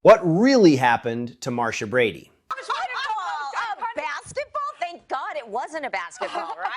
What really happened to Marcia Brady? Basketball? Thank God it wasn't a basketball, right?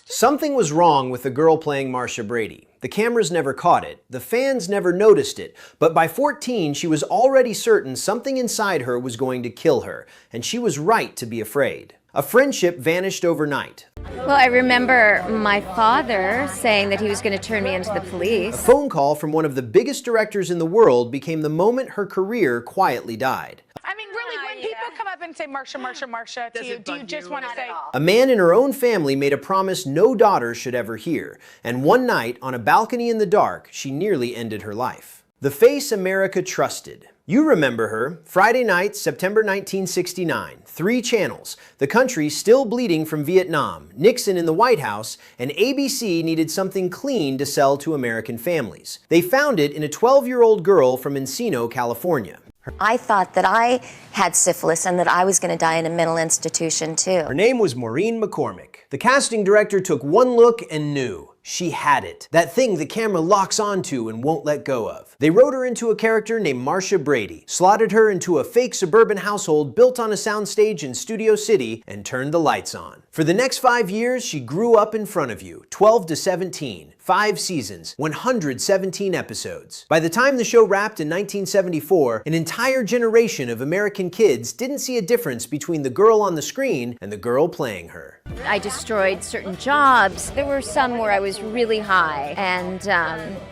Something was wrong with the girl playing Marcia Brady. The cameras never caught it, the fans never noticed it, but by 14 she was already certain something inside her was going to kill her, and she was right to be afraid. A friendship vanished overnight. Well, I remember my father saying that he was going to turn me into the police. A phone call from one of the biggest directors in the world became the moment her career quietly died. I mean, really, when people come up and say Marcia, Marcia, Marcia to you, do you just want to say... A man in her own family made a promise no daughter should ever hear, and one night, on a balcony in the dark, she nearly ended her life. The face America trusted. You remember her. Friday night, September 1969. 3 channels. The country still bleeding from Vietnam, Nixon in the White House, and ABC needed something clean to sell to American families. They found it in a 12-year-old girl from Encino, California. I thought that I had syphilis and that I was going to die in a mental institution too. Her name was Maureen McCormick. The casting director took one look and knew. She had it. That thing the camera locks onto and won't let go of. They wrote her into a character named Marcia Brady, slotted her into a fake suburban household built on a soundstage in Studio City, and turned the lights on. For the next 5 years, she grew up in front of you, 12 to 17, 5 seasons, 117 episodes. By the time the show wrapped in 1974, an entire generation of American kids didn't see a difference between the girl on the screen and the girl playing her. I destroyed certain jobs. There were some where I was really high, and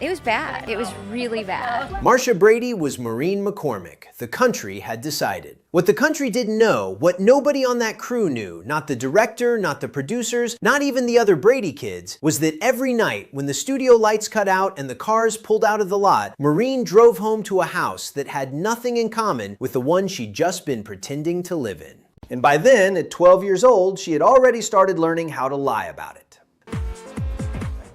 it was bad. It was really bad. Marcia Brady was Maureen McCormick. The country had decided. What the country didn't know, what nobody on that crew knew, not the director, not the producers, not even the other Brady kids, was that every night when the studio lights cut out and the cars pulled out of the lot, Maureen drove home to a house that had nothing in common with the one she'd just been pretending to live in. And by then, at 12 years old, she had already started learning how to lie about it.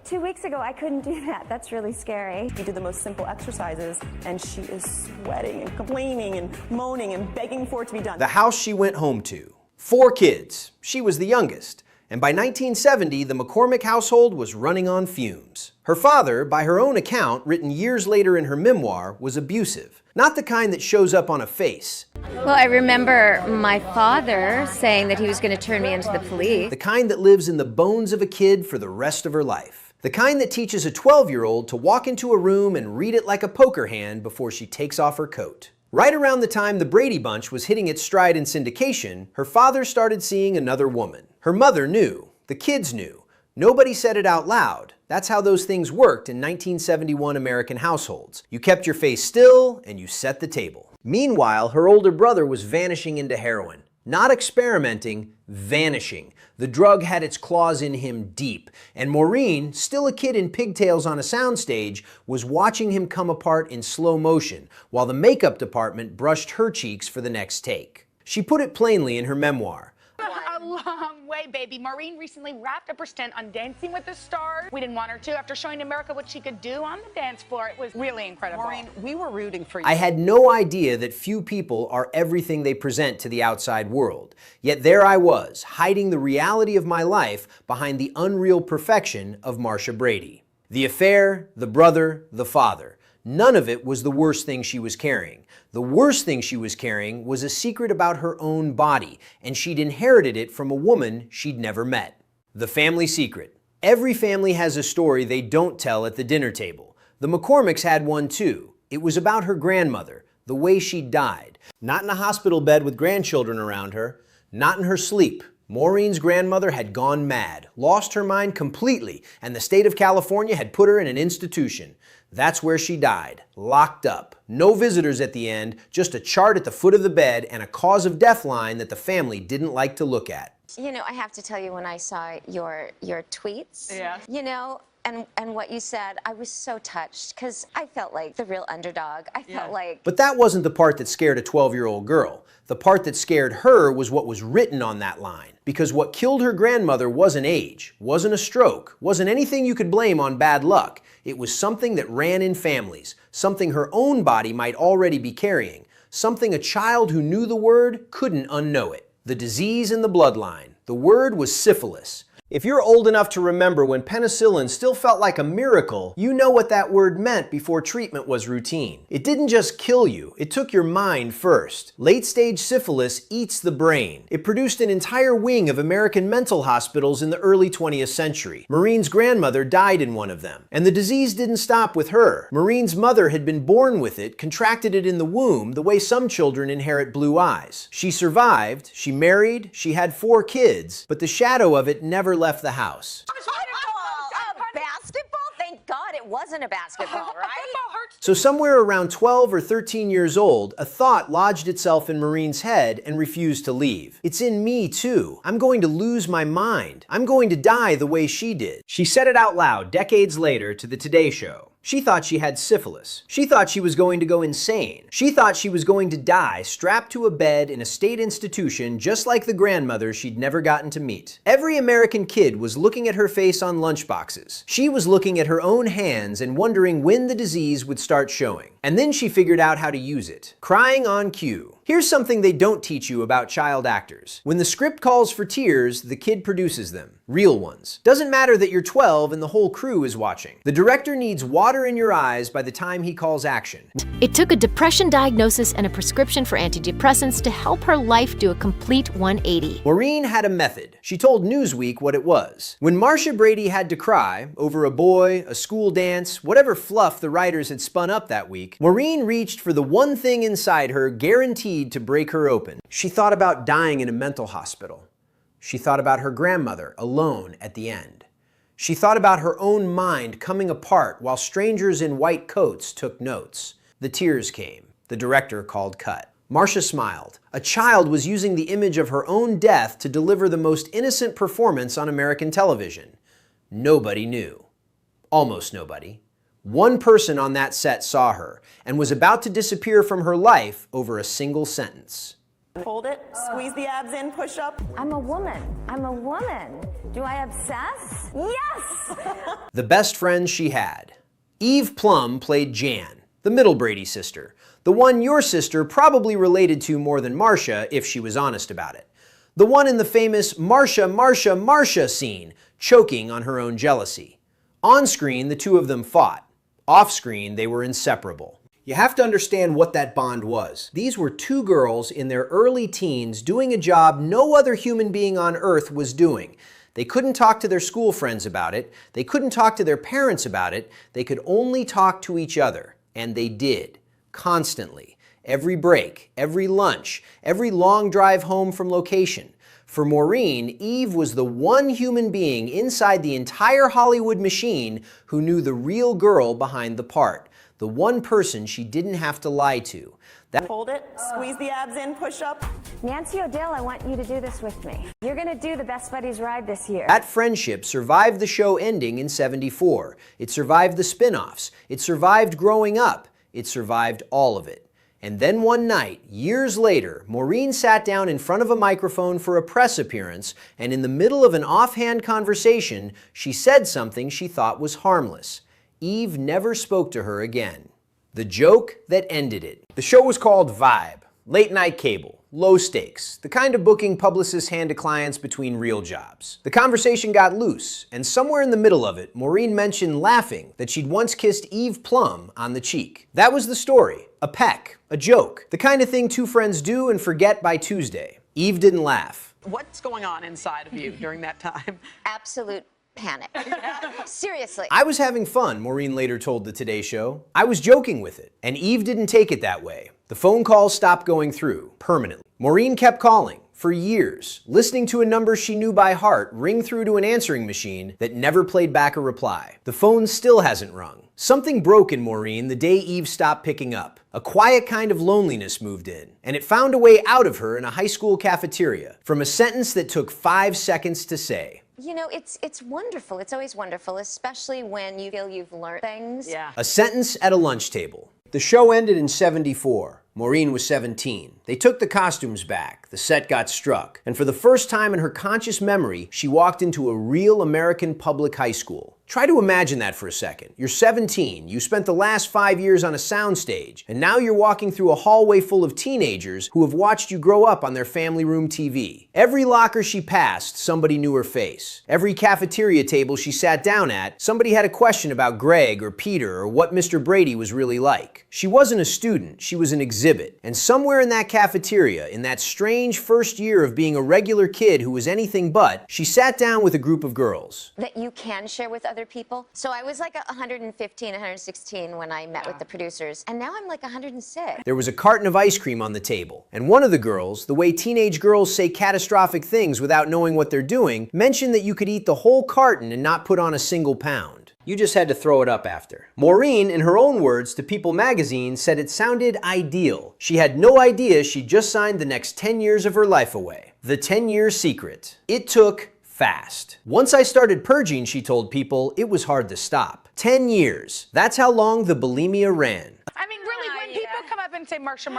2 weeks ago, I couldn't do that. That's really scary. We did the most simple exercises, and she is sweating and complaining and moaning and begging for it to be done. The house she went home to. 4 kids. She was the youngest. And by 1970, the McCormick household was running on fumes. Her father, by her own account, written years later in her memoir, was abusive. Not the kind that shows up on a face. Well, I remember my father saying that he was going to turn me into the police. The kind that lives in the bones of a kid for the rest of her life. The kind that teaches a 12-year-old to walk into a room and read it like a poker hand before she takes off her coat. Right around the time the Brady Bunch was hitting its stride in syndication, her father started seeing another woman. Her mother knew. The kids knew. Nobody said it out loud. That's how those things worked in 1971 American households. You kept your face still and you set the table. Meanwhile, her older brother was vanishing into heroin. Not experimenting, vanishing. The drug had its claws in him deep, and Maureen, still a kid in pigtails on a soundstage, was watching him come apart in slow motion, while the makeup department brushed her cheeks for the next take. She put it plainly in her memoir. A long way, baby. Maureen recently wrapped up her stint on Dancing with the Stars. We didn't want her to after showing America what she could do on the dance floor. It was really incredible. Maureen, we were rooting for you. I had no idea that few people are everything they present to the outside world. Yet there I was, hiding the reality of my life behind the unreal perfection of Marcia Brady. The affair, the brother, the father. None of it was the worst thing she was carrying. The worst thing she was carrying was a secret about her own body, and she'd inherited it from a woman she'd never met. The family secret. Every family has a story they don't tell at the dinner table. The McCormicks had one too. It was about her grandmother, the way she died. Not in a hospital bed with grandchildren around her, not in her sleep. Maureen's grandmother had gone mad, lost her mind completely, and the state of California had put her in an institution. That's where she died, locked up. No visitors at the end, just a chart at the foot of the bed and a cause of death line that the family didn't like to look at. You know, I have to tell you, when I saw your tweets, you know, and what you said, I was so touched because I felt like the real underdog. I felt like... But that wasn't the part that scared a 12-year-old girl. The part that scared her was what was written on that line. Because what killed her grandmother wasn't age, wasn't a stroke, wasn't anything you could blame on bad luck. It was something that ran in families, something her own body might already be carrying, something a child who knew the word couldn't unknow it. The disease in the bloodline. The word was syphilis. If you're old enough to remember when penicillin still felt like a miracle, you know what that word meant before treatment was routine. It didn't just kill you, it took your mind first. Late-stage syphilis eats the brain. It produced an entire wing of American mental hospitals in the early 20th century. Maureen's grandmother died in one of them. And the disease didn't stop with her. Maureen's mother had been born with it, contracted it in the womb, the way some children inherit blue eyes. She survived, she married, she had 4 kids, but the shadow of it never left the house. A basketball? Thank God it wasn't a basketball, right? So somewhere around 12 or 13 years old, a thought lodged itself in Maureen's head and refused to leave. It's in me too. I'm going to lose my mind. I'm going to die the way she did. She said it out loud decades later to the Today Show. She thought she had syphilis. She thought she was going to go insane. She thought she was going to die strapped to a bed in a state institution just like the grandmother she'd never gotten to meet. Every American kid was looking at her face on lunchboxes. She was looking at her own hands and wondering when the disease would start showing. And then she figured out how to use it. Crying on cue. Here's something they don't teach you about child actors. When the script calls for tears, the kid produces them. Real ones. Doesn't matter that you're 12 and the whole crew is watching. The director needs water in your eyes by the time he calls action. It took a depression diagnosis and a prescription for antidepressants to help her life do a complete 180. Maureen had a method. She told Newsweek what it was. When Marcia Brady had to cry over a boy, a school dance, whatever fluff the writers had spun up that week, Maureen reached for the one thing inside her guaranteed to break her open. She thought about dying in a mental hospital. She thought about her grandmother alone at the end. She thought about her own mind coming apart while strangers in white coats took notes. The tears came. The director called cut. Marcia smiled. A child was using the image of her own death to deliver the most innocent performance on American television. Nobody knew. Almost nobody. One person on that set saw her and was about to disappear from her life over a single sentence. Hold it, squeeze the abs in, push up. I'm a woman. I'm a woman. Do I obsess? Yes! The best friends she had. Eve Plum played Jan, the middle Brady sister, the one your sister probably related to more than Marcia if she was honest about it. The one in the famous Marcia, Marcia, Marcia scene, choking on her own jealousy. On screen, the two of them fought. Off screen, they were inseparable. You have to understand what that bond was. These were 2 girls in their early teens doing a job no other human being on earth was doing. They couldn't talk to their school friends about it. They couldn't talk to their parents about it. They could only talk to each other. And they did. Constantly. Every break, every lunch, every long drive home from location. For Maureen, Eve was the one human being inside the entire Hollywood machine who knew the real girl behind the part. The one person she didn't have to lie to. Hold it, squeeze the abs in, push up. Nancy O'Dell, I want you to do this with me. You're gonna do the Best Buddies ride this year. That friendship survived the show ending in '74. It survived the spin-offs. It survived growing up. It survived all of it. And then one night, years later, Maureen sat down in front of a microphone for a press appearance, and in the middle of an offhand conversation, she said something she thought was harmless. Eve never spoke to her again. The joke that ended it. The show was called Vibe. Late night cable. Low stakes. The kind of booking publicists hand to clients between real jobs. The conversation got loose, and somewhere in the middle of it, Maureen mentioned laughing that she'd once kissed Eve Plum on the cheek. That was the story. A peck. A joke. The kind of thing 2 friends do and forget by Tuesday. Eve didn't laugh. What's going on inside of you during that time? Absolute panic. Seriously. I was having fun, Maureen later told the Today Show. I was joking with it, and Eve didn't take it that way. The phone calls stopped going through, permanently. Maureen kept calling, for years, listening to a number she knew by heart ring through to an answering machine that never played back a reply. The phone still hasn't rung. Something broke in Maureen the day Eve stopped picking up. A quiet kind of loneliness moved in, and it found a way out of her in a high school cafeteria, from a sentence that took 5 seconds to say. You know, it's wonderful. It's always wonderful, especially when you feel you've learned things. Yeah. A sentence at a lunch table. The show ended in '74. Maureen was 17. They took the costumes back. The set got struck. And for the first time in her conscious memory, she walked into a real American public high school. Try to imagine that for a second. You're 17, you spent the last 5 years on a soundstage, and now you're walking through a hallway full of teenagers who have watched you grow up on their family room TV. Every locker she passed, somebody knew her face. Every cafeteria table she sat down at, somebody had a question about Greg or Peter or what Mr. Brady was really like. She wasn't a student, she was an exhibit. And somewhere in that cafeteria, in that strange first year of being a regular kid who was anything but, she sat down with a group of girls. That you can share with other people. So I was like 115, 116 when I met with the producers, and now I'm like 106. There was a carton of ice cream on the table, and one of the girls, the way teenage girls say catastrophic things without knowing what they're doing, mentioned that you could eat the whole carton and not put on a single pound. You just had to throw it up after. Maureen, in her own words to People magazine, said it sounded ideal. She had no idea she'd just signed the next 10 years of her life away. The 10-year secret. It took fast. Once I started purging, she told People, it was hard to stop. 10 years. That's how long the bulimia ran. I mean, really, when people come up and say, Marcia,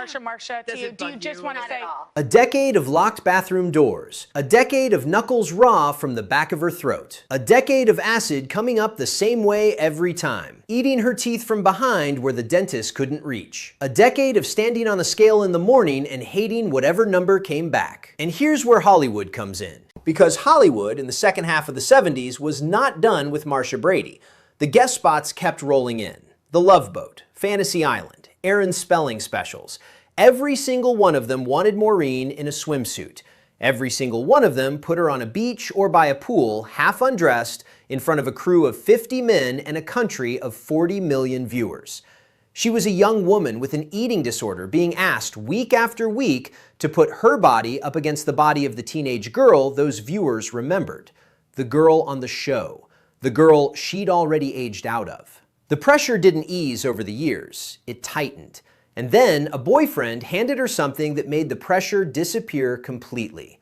to you, do you just want to say... A decade of locked bathroom doors. A decade of knuckles raw from the back of her throat. A decade of acid coming up the same way every time. Eating her teeth from behind where the dentist couldn't reach. A decade of standing on the scale in the morning and hating whatever number came back. And here's where Hollywood comes in. Because Hollywood, in the second half of the 70s, was not done with Marcia Brady. The guest spots kept rolling in. The Love Boat, Fantasy Island, Aaron's Spelling Specials. Every single one of them wanted Maureen in a swimsuit. Every single one of them put her on a beach or by a pool, half undressed, in front of a crew of 50 men and a country of 40 million viewers. She was a young woman with an eating disorder being asked week after week to put her body up against the body of the teenage girl those viewers remembered. The girl on the show. The girl she'd already aged out of. The pressure didn't ease over the years. It tightened. And then a boyfriend handed her something that made the pressure disappear completely.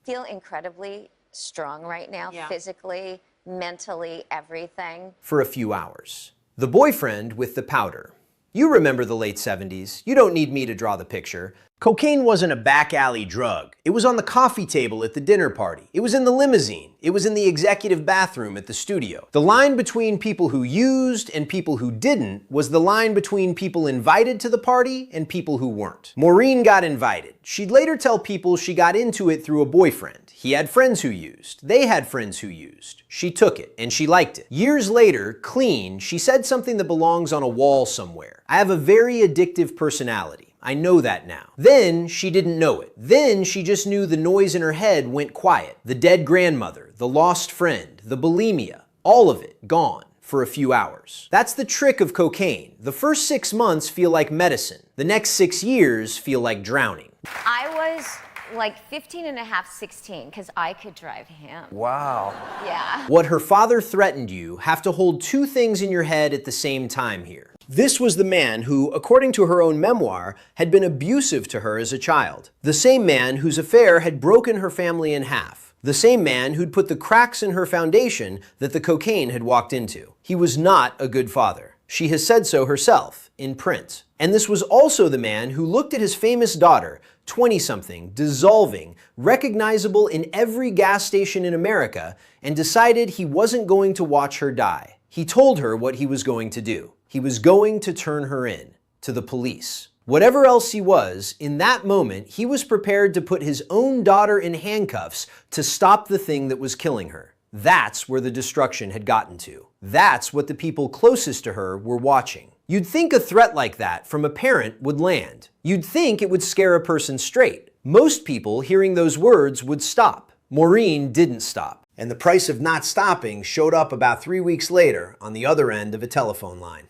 I feel incredibly strong right now, physically, mentally, everything. For a few hours. The boyfriend with the powder. You remember the late 70s. You don't need me to draw the picture. Cocaine wasn't a back alley drug. It was on the coffee table at the dinner party. It was in the limousine. It was in the executive bathroom at the studio. The line between people who used and people who didn't was the line between people invited to the party and people who weren't. Maureen got invited. She'd later tell People she got into it through a boyfriend. He had friends who used. They had friends who used. She took it, and she liked it. Years later, clean, she said something that belongs on a wall somewhere. I have a very addictive personality. I know that now. Then she didn't know it. Then she just knew the noise in her head went quiet. The dead grandmother, the lost friend, the bulimia, all of it gone for a few hours. That's the trick of cocaine. The first 6 months feel like medicine. The next 6 years feel like drowning. I was like 15 and a half, 16, because I could drive him. Wow. Yeah. What her father threatened you have to hold two things in your head at the same time here. This was the man who, according to her own memoir, had been abusive to her as a child. The same man whose affair had broken her family in half. The same man who'd put the cracks in her foundation that the cocaine had walked into. He was not a good father. She has said so herself, in print. And this was also the man who looked at his famous daughter, 20-something, dissolving, recognizable in every gas station in America, and decided he wasn't going to watch her die. He told her what he was going to do. He was going to turn her in to the police. Whatever else he was, in that moment, he was prepared to put his own daughter in handcuffs to stop the thing that was killing her. That's where the destruction had gotten to. That's what the people closest to her were watching. You'd think a threat like that from a parent would land. You'd think it would scare a person straight. Most people hearing those words would stop. Maureen didn't stop. And the price of not stopping showed up about 3 weeks later on the other end of a telephone line.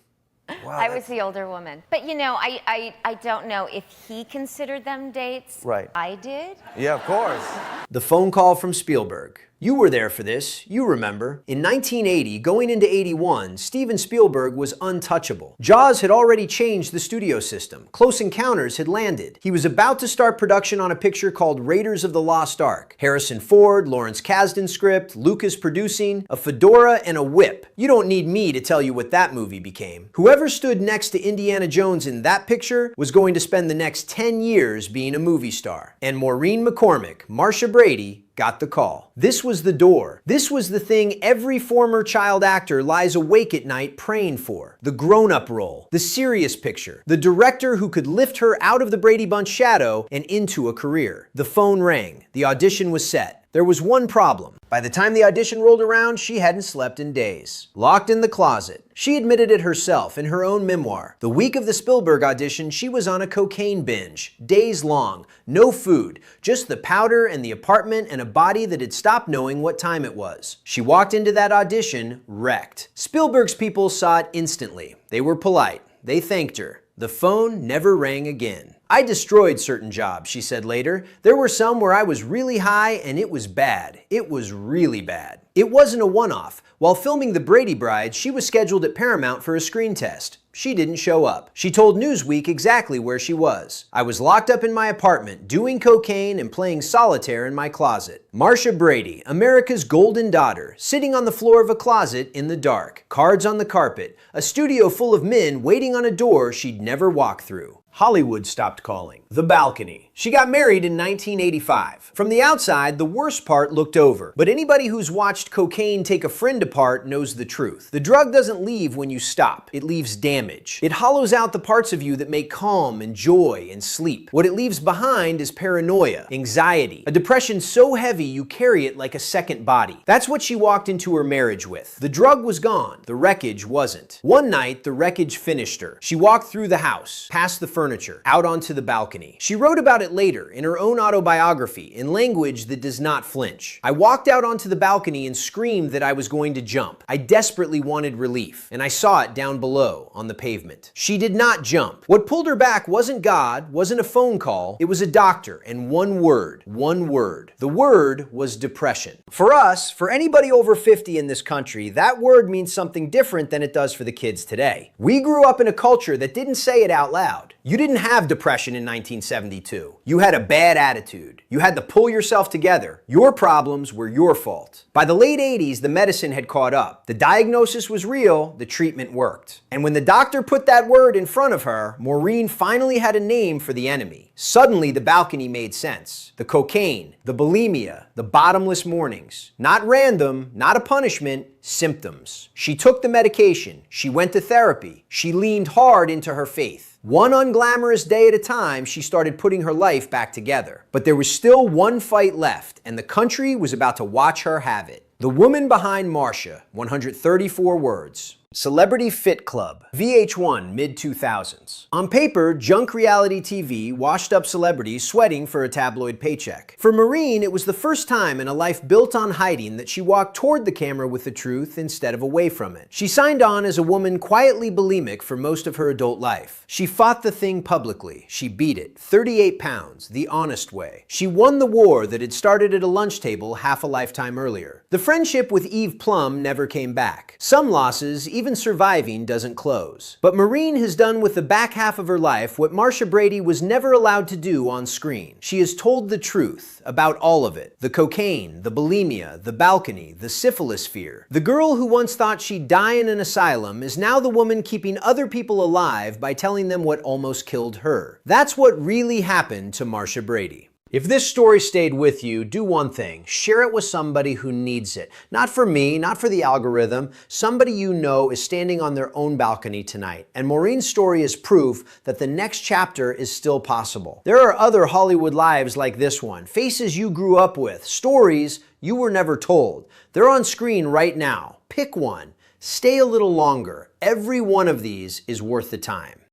Wow, I was the older woman. But you know, I don't know if he considered them dates. Right. I did. Yeah, of course. The phone call from Spielberg. You were there for this, you remember. In 1980, going into 81, Steven Spielberg was untouchable. Jaws had already changed the studio system. Close Encounters had landed. He was about to start production on a picture called Raiders of the Lost Ark. Harrison Ford, Lawrence Kasdan script, Lucas producing, a fedora and a whip. You don't need me to tell you what that movie became. Whoever stood next to Indiana Jones in that picture was going to spend the next 10 years being a movie star. And Maureen McCormick, Marcia Brady, got the call. This was the door. This was the thing every former child actor lies awake at night praying for. The grown-up role, the serious picture, the director who could lift her out of the Brady Bunch shadow and into a career. The phone rang. The audition was set. There was one problem. By the time the audition rolled around, she hadn't slept in days. Locked in the closet. She admitted it herself in her own memoir. The week of the Spielberg audition, she was on a cocaine binge, days long, no food, just the powder and the apartment and a body that had stopped knowing what time it was. She walked into that audition wrecked. Spielberg's people saw it instantly. They were polite. They thanked her. The phone never rang again. I destroyed certain jobs, she said later. There were some where I was really high and it was bad. It was really bad. It wasn't a one-off. While filming The Brady Bride, she was scheduled at Paramount for a screen test. She didn't show up. She told Newsweek exactly where she was. I was locked up in my apartment, doing cocaine and playing solitaire in my closet. Marcia Brady, America's golden daughter, sitting on the floor of a closet in the dark. Cards on the carpet. A studio full of men waiting on a door she'd never walk through. Hollywood stopped calling. The balcony. She got married in 1985. From the outside, the worst part looked over. But anybody who's watched cocaine take a friend apart knows the truth. The drug doesn't leave when you stop. It leaves damage. It hollows out the parts of you that make calm and joy and sleep. What it leaves behind is paranoia, anxiety, a depression so heavy you carry it like a second body. That's what she walked into her marriage with. The drug was gone. The wreckage wasn't. One night, the wreckage finished her. She walked through the house, past the furniture, out onto the balcony. She wrote about it later in her own autobiography in language that does not flinch. I walked out onto the balcony and screamed that I was going to jump. I desperately wanted relief, and I saw it down below on the pavement. She did not jump. What pulled her back wasn't God, wasn't a phone call. It was a doctor and one word. One word. The word was depression. For us, for anybody over 50 in this country, that word means something different than it does for the kids today. We grew up in a culture that didn't say it out loud. You didn't have depression in 1972. You had a bad attitude. You had to pull yourself together. Your problems were your fault. By the late 80s, the medicine had caught up. The diagnosis was real, the treatment worked. And when the doctor put that word in front of her, Maureen finally had a name for the enemy. Suddenly, the balcony made sense. The cocaine, the bulimia, the bottomless mornings. Not random, not a punishment, symptoms. She took the medication. She went to therapy. She leaned hard into her faith. One unglamorous day at a time, she started putting her life back together. But there was still one fight left, and the country was about to watch her have it. The woman behind Marcia, 134 words. Celebrity Fit Club, VH1, mid-2000s. On paper, junk reality TV, washed-up celebrities sweating for a tabloid paycheck. For Maureen, it was the first time in a life built on hiding that she walked toward the camera with the truth instead of away from it. She signed on as a woman quietly bulimic for most of her adult life. She fought the thing publicly. She beat it. 38 pounds, the honest way. She won the war that had started at a lunch table half a lifetime earlier. The friendship with Eve Plum never came back. Some losses, even surviving, doesn't close. But Maureen has done with the back half of her life what Marcia Brady was never allowed to do on screen. She has told the truth about all of it. The cocaine, the bulimia, the balcony, the syphilis fear. The girl who once thought she'd die in an asylum is now the woman keeping other people alive by telling them what almost killed her. That's what really happened to Marcia Brady. If this story stayed with you, do one thing. Share it with somebody who needs it. Not for me, not for the algorithm. Somebody you know is standing on their own balcony tonight. And Maureen's story is proof that the next chapter is still possible. There are other Hollywood lives like this one. Faces you grew up with. Stories you were never told. They're on screen right now. Pick one. Stay a little longer. Every one of these is worth the time.